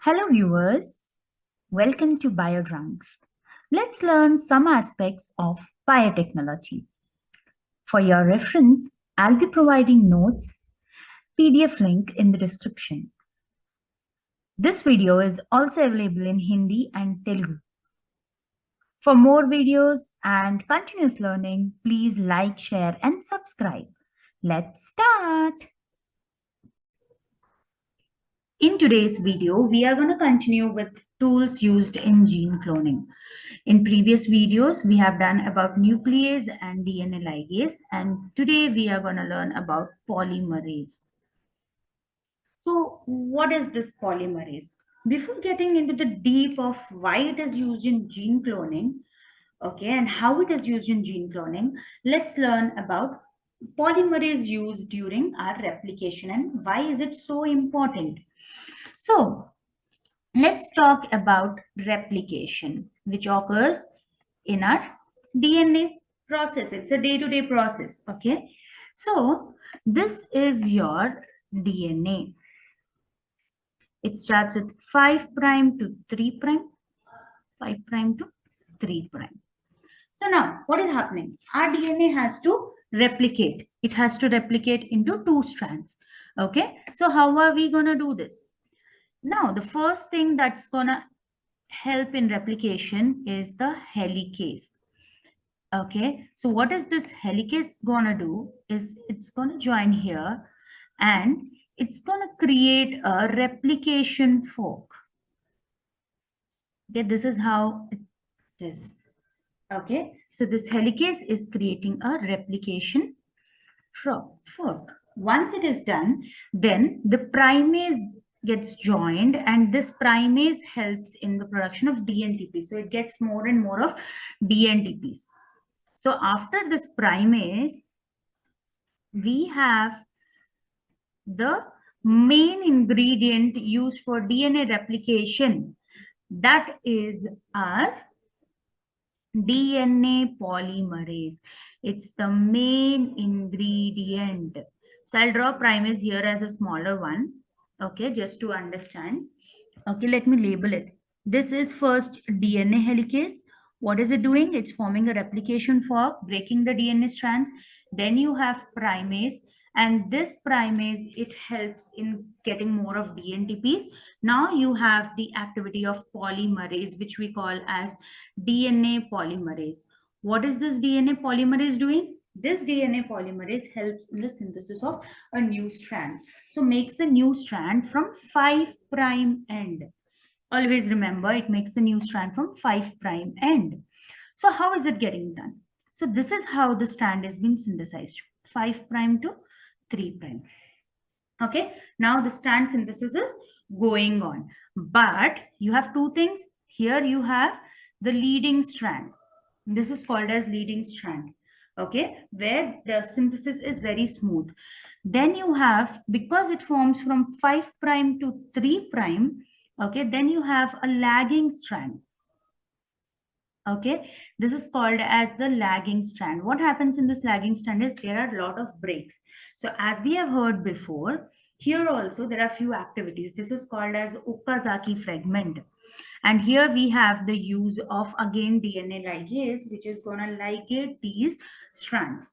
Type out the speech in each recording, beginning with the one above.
Hello viewers, welcome to Biodrunks. Let's learn some aspects of biotechnology. For your reference, I'll be providing notes, PDF link in the description. This video is also available in Hindi and Telugu. For more videos and continuous learning, please like, share and subscribe. Let's start! In today's video, we are going to continue with tools used in gene cloning. In previous videos, we have done about nuclease and DNA ligase, and today we are going to learn about polymerase. So what is this polymerase? Before getting into the deep of why it is used in gene cloning, okay, and how it is used in gene cloning, let's learn about polymerase used during our replication and why is it so important. So let's talk about replication, which occurs in our DNA process. It's a day-to-day process, okay? So this is your DNA. It starts with 5 prime to 3 prime, 5 prime to 3 prime. So now what is happening? Our DNA has to replicate. It has to replicate into 2 strands, okay? So how are we going to do this? Now, the first thing that's going to help in replication is the helicase. Okay, so what is this helicase gonna do is it's gonna join here and it's gonna create a replication fork. Okay, this is how it is. Okay, so this helicase is creating a replication fork. Once it is done, then the primase gets joined and this primase helps in the production of DNTP. So it gets more and more of DNTPs. So after this primase, we have the main ingredient used for DNA replication. That is our DNA polymerase. It's the main ingredient. So I'll draw primase here as a smaller one. Okay, just to understand. Okay, let me label it. This is first DNA helicase. What is it doing? It's forming a replication fork, breaking the DNA strands. Then you have primase, and this primase, it helps in getting more of DNTPs. Now you have the activity of polymerase, which we call as DNA polymerase. What is this DNA polymerase doing? This DNA polymerase helps in the synthesis of a new strand. So makes the new strand from 5 prime end. Always remember, it makes the new strand from 5 prime end. So how is it getting done? So this is how the strand is being synthesized, 5 prime to 3 prime. Okay, now the strand synthesis is going on. But you have two things. Here you have the leading strand. This is called as leading strand. Okay, where the synthesis is very smooth. Then you have, because it forms from 5 prime to 3 prime, okay, then you have a lagging strand. Okay, this is called as the lagging strand. What happens in this lagging strand is there are a lot of breaks. So as we have heard before, here also there are few activities. This is called as Okazaki fragment. And here we have the use of again DNA ligase, which is going to ligate these strands.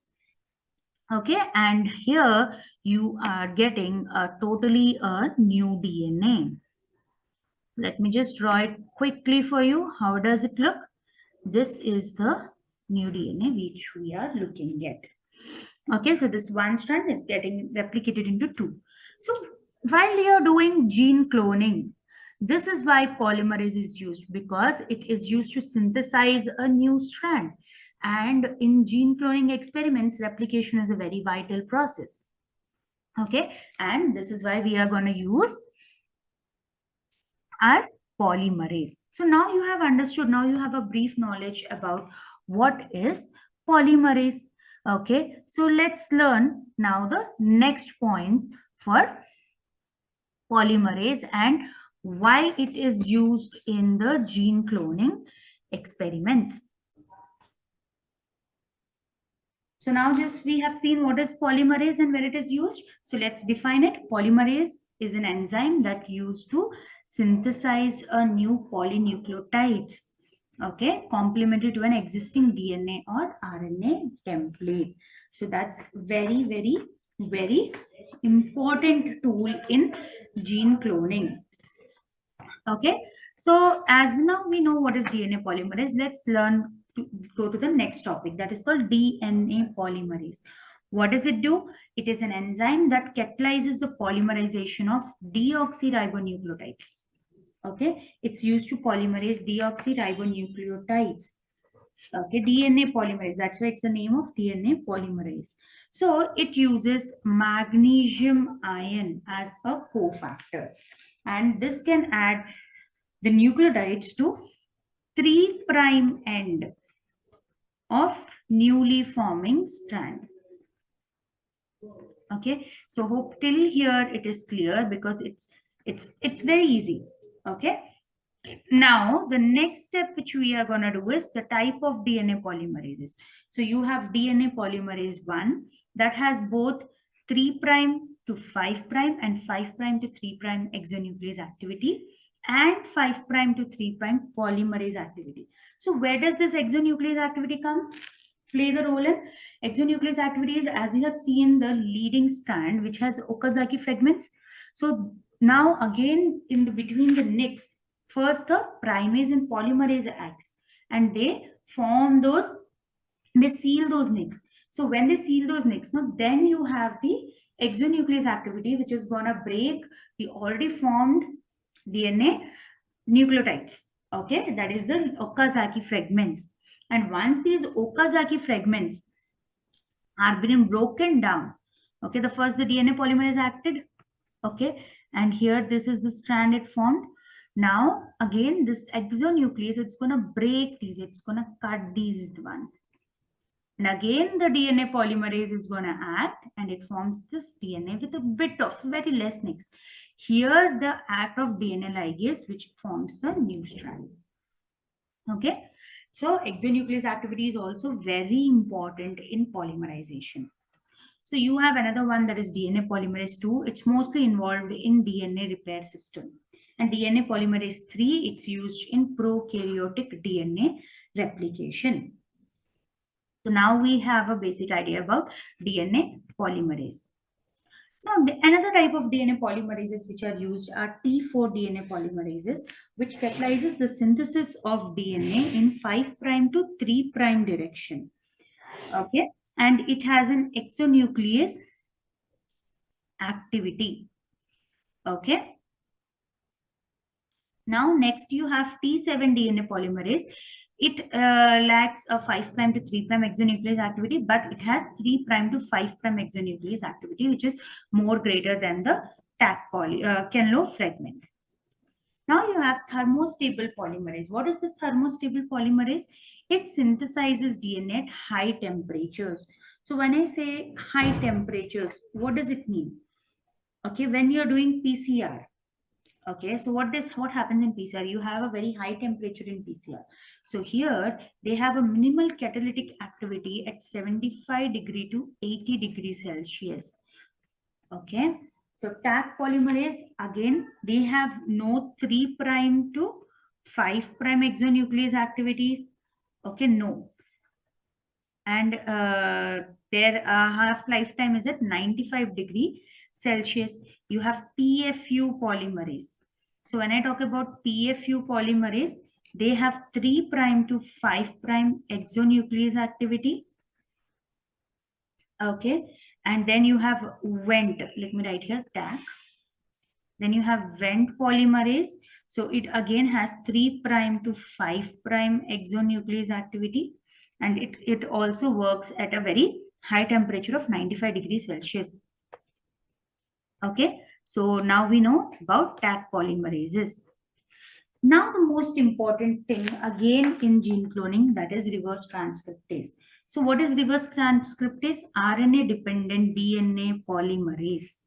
Okay, and here you are getting a totally a new DNA. Let me just draw it quickly for you. How does it look? This is the new DNA which we are looking at. Okay, so this one strand is getting replicated into 2. So while you are doing gene cloning, this is why polymerase is used, because it is used to synthesize a new strand. And in gene cloning experiments, replication is a very vital process. Okay, and this is why we are going to use our polymerase. So now you have understood, now you have a brief knowledge about what is polymerase. Okay, so let's learn now the next points for polymerase and why it is used in the gene cloning experiments. So now just we have seen what is polymerase and where it is used. So let's define it. Polymerase is an enzyme that used to synthesize a new polynucleotides, okay, complementary to an existing DNA or RNA template. So that's very, very, very important tool in gene cloning. Okay, so as now we know what is DNA polymerase, let's go to the next topic, that is called DNA polymerase. What does it do? It is an enzyme that catalyzes the polymerization of deoxyribonucleotides. Okay, it's used to polymerase deoxyribonucleotides. Okay, DNA polymerase, that's why it's the name of DNA polymerase. So it uses magnesium ion as a cofactor, and this can add the nucleotides to 3' end of newly forming strand. Okay, so hope till here it is clear, because it's very easy. Okay, now the next step which we are going to do is the type of DNA polymerases. So you have DNA polymerase 1 that has both 3' to 5' and 5' to 3' exonuclease activity, and 5' to 3' polymerase activity. So where does this exonuclease activity play the role in? Exonuclease activity is, as you have seen, the leading strand which has Okazaki fragments. So now again in the between the nicks, first the primase and polymerase acts, and they form those, they seal those nicks. So when they seal those nicks, now then you have the exonuclease activity, which is gonna break the already formed DNA nucleotides. Okay, that is the Okazaki fragments. And once these Okazaki fragments are being broken down, okay, the first the DNA polymerase acted, okay, and here this is the strand it formed. Now again this exonuclease, it's going to break these, it's going to cut these one, and again the DNA polymerase is going to act, and it forms this DNA with a bit of very less nicks. Here the act of DNA ligase which forms the new strand. Okay, so exonuclease activity is also very important in polymerization. So you have another one, that is DNA polymerase 2. It's mostly involved in DNA repair system. And DNA polymerase 3, it's used in prokaryotic DNA replication. So now we have a basic idea about DNA polymerase. Now, another type of DNA polymerases which are used are T4 DNA polymerases, which catalyzes the synthesis of DNA in 5' to 3' direction. Okay, and it has an exonuclease activity. Okay. Now, next you have T7 DNA polymerase. It lacks a 5' to 3' exonuclease activity, but it has 3' to 5' exonuclease activity, which is more greater than the Kenlo fragment. Now you have thermostable polymerase. What is this thermostable polymerase? It synthesizes DNA at high temperatures. So when I say high temperatures, what does it mean? Okay, when you're doing PCR, okay, so what happens in PCR? You have a very high temperature in PCR. So here they have a minimal catalytic activity at 75 degree to 80 degrees Celsius. Okay, so Taq polymerase, again, they have no 3' to 5' exonuclease activities. Okay, no. And their half-life time is at 95 degree Celsius. You have PFU polymerase. So when I talk about PFU polymerase, they have 3' to 5' exonuclease activity. Okay, and then you have Vent. Let me write here, Taq. Then you have Vent polymerase. So it again has 3' to 5' exonuclease activity, and it also works at a very high temperature of 95 degrees Celsius. Okay, so now we know about Taq polymerases. Now the most important thing again in gene cloning, that is reverse transcriptase. So what is reverse transcriptase? RNA dependent DNA polymerase.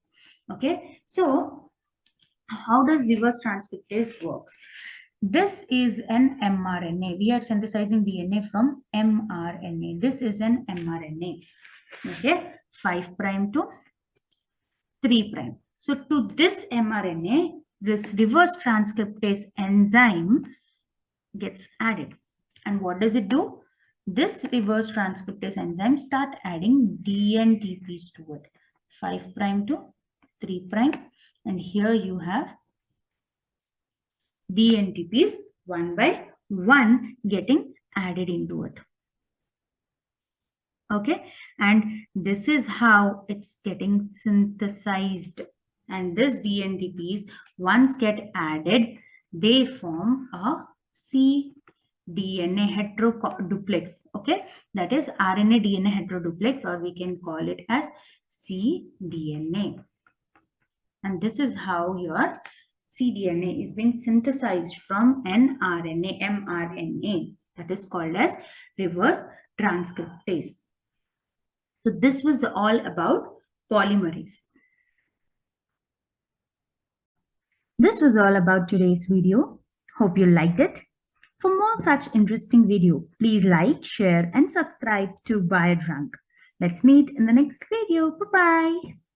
Okay, so how does reverse transcriptase work? This is an mRNA. We are synthesizing DNA from mRNA. This is an mRNA. Okay, 5' to 3'. So to this mRNA, this reverse transcriptase enzyme gets added. And what does it do? This reverse transcriptase enzyme start adding DNTPs to it. 5' to 3'. And here you have DNTPs one by one getting added into it. Okay, and this is how it's getting synthesized. And this DNTPs once get added, they form a cDNA heteroduplex. Okay, that is RNA DNA heteroduplex, or we can call it as cDNA. And this is how your cDNA is being synthesized from an RNA, mRNA, that is called as reverse transcriptase. So this was all about polymerase. This was all about today's video. Hope you liked it. For more such interesting video, please like, share and subscribe to Biodrunk. Let's meet in the next video. Bye-bye.